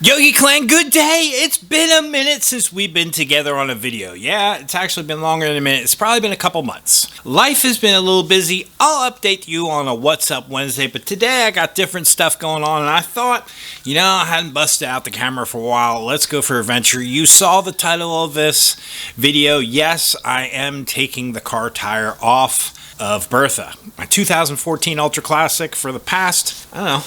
Yogi Clan, good day! It's been a minute since we've been together on a video. Yeah, it's actually been longer than a minute. It's probably been a couple months. Life has been a little busy. I'll update you on a What's Up Wednesday, but today I got different stuff going on, and I thought, I hadn't busted out the camera for a while. Let's go for a venture. You saw the title of this video. Yes, I am taking the car tire off of Bertha, my 2014 Ultra Classic. For the past, I don't know,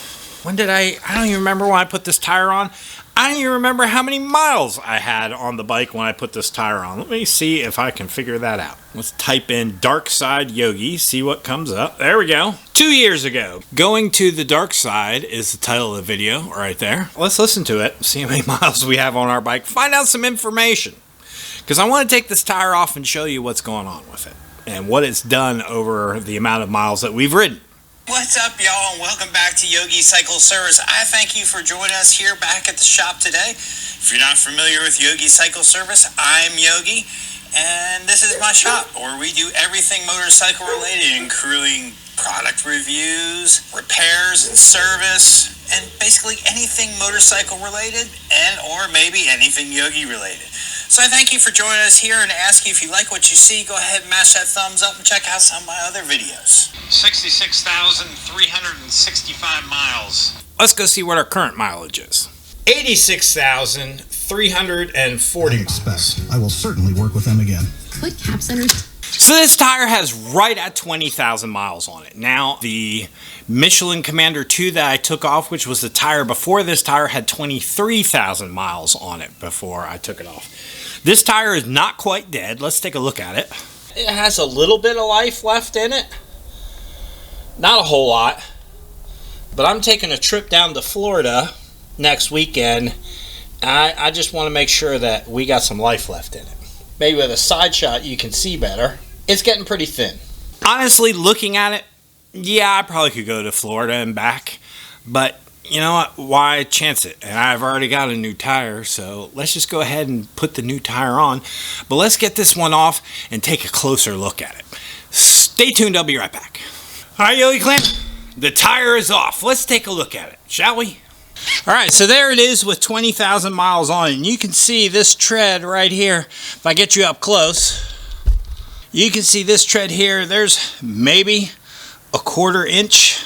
I don't even remember when I put this tire on. I don't even remember how many miles I had on the bike when I put this tire on. Let me see if I can figure that out. Let's type in Darkside Yogi, see what comes up. There we go. 2 years ago. Going to the dark side is the title of the video right there. Let's listen to it, see how many miles we have on our bike, find out some information. Because I want to take this tire off and show you what's going on with it and what it's done over the amount of miles that we've ridden. What's up, y'all, and welcome back to Yogi Cycle Service. I thank you for joining us here back at the shop today. If you're not familiar with Yogi Cycle Service, I'm Yogi, and this is my shop where we do everything motorcycle related, including product reviews, repairs and service, and basically anything motorcycle related and or maybe anything Yogi related. So I thank you for joining us here and ask you if you like what you see, go ahead and mash that thumbs up and check out some of my other videos. 66,365 miles. Let's go see what our current mileage is. 86,340 miles. I will certainly work with them again. Click Cap Centers. So this tire has right at 20,000 miles on it. Now, the Michelin Commander 2 that I took off, which was the tire before this tire, had 23,000 miles on it before I took it off. This tire is not quite dead. Let's take a look at it. It has a little bit of life left in it. Not a whole lot. But I'm taking a trip down to Florida next weekend. I just want to make sure that we got some life left in it. Maybe with a side shot you can see better. It's getting pretty thin. Honestly, looking at it, yeah, I probably could go to Florida and back. But you know what? Why chance it? And I've already got a new tire, so let's just go ahead and put the new tire on. But let's get this one off and take a closer look at it. Stay tuned, I'll be right back. All right, Yogi Clan, the tire is off. Let's take a look at it, shall we? All right, so there it is with 20,000 miles on it. And you can see this tread right here. If I get you up close, you can see this tread here. There's maybe a 1/4 inch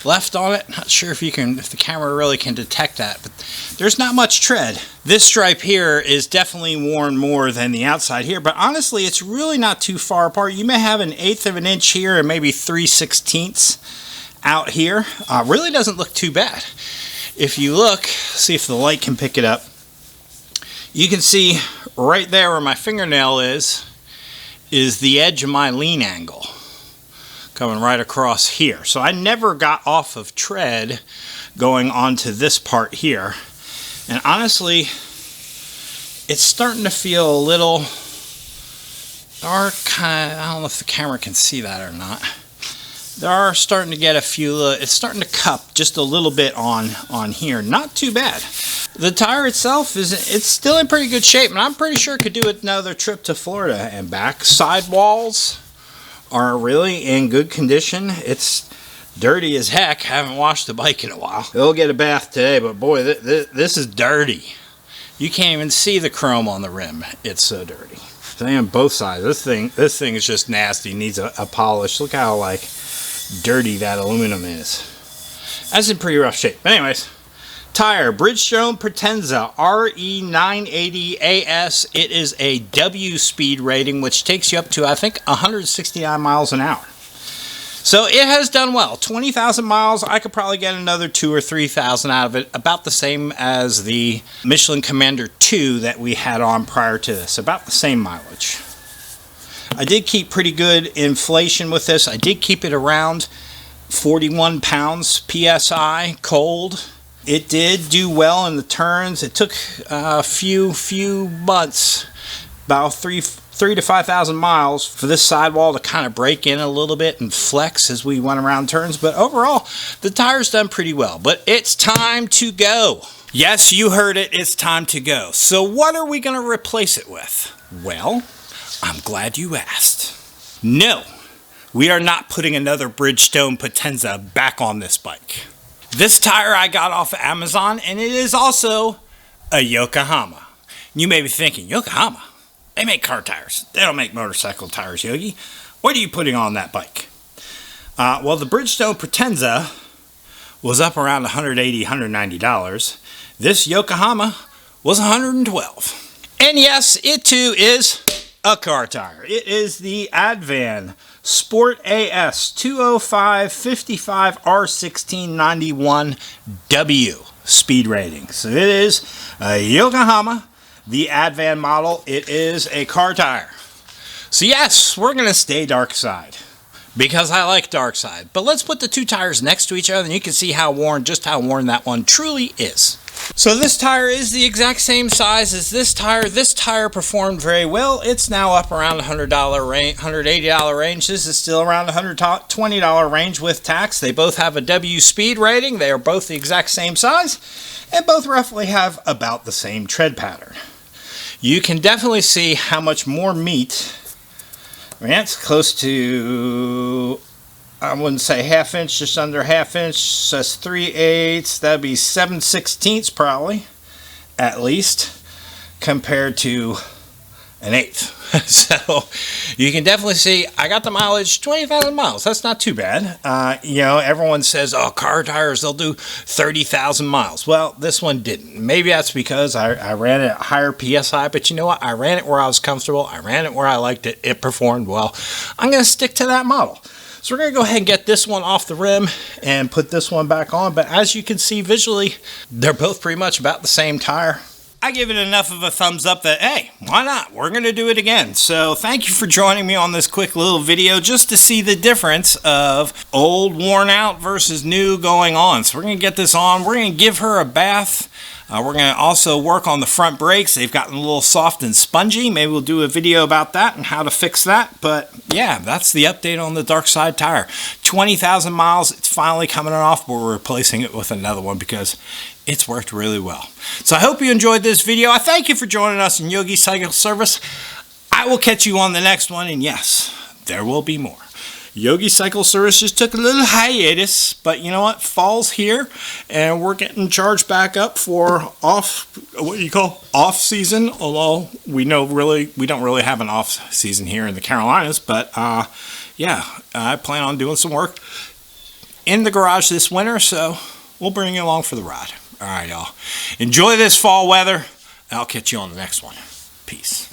left on it. Not sure if the camera really can detect that, but there's not much tread. This stripe here is definitely worn more than the outside here, but honestly, it's really not too far apart. You may have 1/8 of an inch here and maybe 3/16 out here. Really doesn't look too bad. If you look, see if the light can pick it up, you can see right there where my fingernail is the edge of my lean angle coming right across here. So I never got off of tread going onto this part here. And honestly, it's starting to feel a little dark. I don't know if the camera can see that or not. There are starting to get a few, it's starting to cup just a little bit on here. Not too bad. The tire itself, it's still in pretty good shape, and I'm pretty sure it could do another trip to Florida and back. Sidewalls are really in good condition. It's dirty as heck. Haven't washed the bike in a while. It'll get a bath today, but boy, this is dirty. You can't even see the chrome on the rim. It's so dirty. Same on both sides. This thing is just nasty. Needs a polish. Look how dirty that aluminum is. That's in pretty rough shape. But anyways, tire, Bridgestone Potenza RE980AS. It is a W speed rating, which takes you up to, I think, 169 miles an hour. So it has done well. 20,000 miles. I could probably get another 2,000 or 3,000 out of it. About the same as the Michelin Commander 2 that we had on prior to this. About the same mileage. I did keep pretty good inflation with this. I did keep it around 41 pounds PSI cold. It did do well in the turns. It took a few months, about 3,000 to 5,000 miles for this sidewall to kind of break in a little bit and flex as we went around turns. But overall, the tire's done pretty well. But it's time to go. Yes, you heard it. It's time to go. So what are we going to replace it with? Well, I'm glad you asked. No, we are not putting another Bridgestone Potenza back on this bike. This tire I got off of Amazon, and it is also a Yokohama. You may be thinking, Yokohama? They make car tires. They don't make motorcycle tires, Yogi. What are you putting on that bike? Well, the Bridgestone Potenza was up around $180, $190. This Yokohama was $112. And yes, it too is a car tire. It is the Advan Sport AS 205 55 R1691W speed rating. So it is a Yokohama, the Advan model. It is a car tire. So yes, we're going to stay Darkside because I like Darkside. But let's put the two tires next to each other and you can see how worn that one truly is. So this tire is the exact same size as this tire. This tire performed very well. It's now up around $100 range, $180 range. This is still around $120 range with tax. They both have a W speed rating. They are both the exact same size and both roughly have about the same tread pattern. You can definitely see how much more meat. I mean, that's close to, I wouldn't say half inch, just under half inch. That's 3/8. That'd be 7/16 probably, at least, compared to an eighth. So you can definitely see I got the mileage 20,000 miles. That's not too bad. You know, everyone says, oh, car tires, they'll do 30,000 miles. Well, this one didn't. Maybe that's because I ran it at higher PSI, but you know what? I ran it where I was comfortable. I ran it where I liked it. It performed well. I'm going to stick to that model. So we're going to go ahead and get this one off the rim and put this one back on. But as you can see visually, they're both pretty much about the same tire. I give it enough of a thumbs up that, hey, why not? We're going to do it again. So thank you for joining me on this quick little video just to see the difference of old worn out versus new going on. So we're going to get this on. We're going to give her a bath. We're going to also work on the front brakes. They've gotten a little soft and spongy. Maybe we'll do a video about that and how to fix that. But yeah, that's the update on the Darkside tire. 20,000 miles. It's finally coming off, but we're replacing it with another one because it's worked really well. So I hope you enjoyed this video. I thank you for joining us in Yogi Cycle Service. I will catch you on the next one. And yes, there will be more. Yogi Cycle Service just took a little hiatus, but you know what? Fall's here, and we're getting charged back up for off season. Although we don't really have an off season here in the Carolinas, but yeah, I plan on doing some work in the garage this winter, so we'll bring you along for the ride. All right, y'all. Enjoy this fall weather. I'll catch you on the next one. Peace.